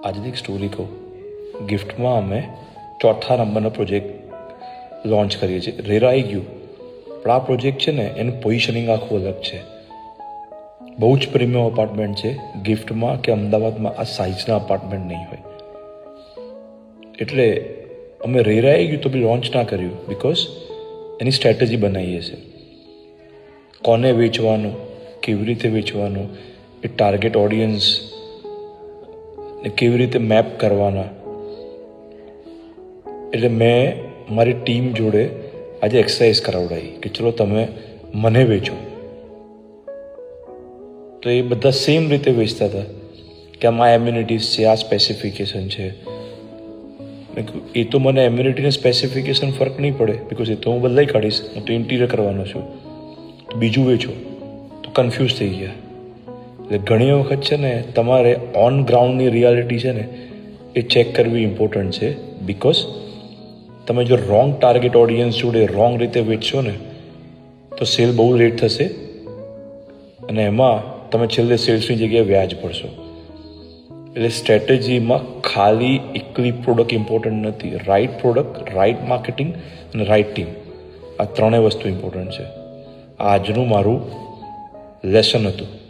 આજની એક સ્ટોરી કહું. ગિફ્ટમાં અમે ચોથા નંબરનો પ્રોજેક્ટ લોન્ચ કરીએ છીએ. રેરાઈ ગયું પણ આ પ્રોજેક્ટ છે ને એનું પોઝિશનિંગ આખું અલગ છે. બહુ જ પ્રીમિયમ અપાર્ટમેન્ટ છે. ગિફ્ટમાં કે અમદાવાદમાં આ સાઇઝના અપાર્ટમેન્ટ નહીં હોય. એટલે અમે રેરાઈ ગયું તો બી લોન્ચ ના કર્યું બિકોઝ એની સ્ટ્રેટેજી બનાવીએ છીએ. કોને વેચવાનું, કેવી રીતે વેચવાનું, એ ટાર્ગેટ ઓડિયન્સ ને કેવી રીતે મેપ કરવાના. એટલે મેં મારી ટીમ જોડે આજે એક્સરસાઇઝ કરાવડાવી કે ચલો તમે મને વેચો. તો એ બધા સેમ રીતે વેચતા હતા કે આમાં એમ્યુનિટીઝ છે, આ સ્પેસિફિકેશન છે. એ તો મને એમ્યુનિટીને સ્પેસિફિકેશન ફરક નહીં પડે બિકોઝ એ તો હું બદલાઈ કાઢીશ. હું તો ઇન્ટિરિયર કરવાનો છું. તો બીજું વેચો તો કન્ફ્યુઝ થઈ ગયા. એટલે ઘણી વખત છે ને તમારે ઓન ગ્રાઉન્ડની રિયાલિટી છે ને એ ચેક કરવી ઇમ્પોર્ટન્ટ છે. બિકોઝ તમે જો રોંગ ટાર્ગેટ ઓડિયન્સ જોડે રોંગ રીતે વેચશો ને તો સેલ બહુ લેટ થશે અને એમાં તમે છેલ્લે સેલ્સની જગ્યાએ વ્યાજ પડશો. એટલે સ્ટ્રેટેજીમાં ખાલી એકલી પ્રોડક્ટ ઇમ્પોર્ટન્ટ નથી. રાઇટ પ્રોડક્ટ, રાઇટ માર્કેટિંગ અને રાઇટ ટીમ, આ ત્રણેય વસ્તુ ઇમ્પોર્ટન્ટ છે. આજનું મારું લેસન હતું.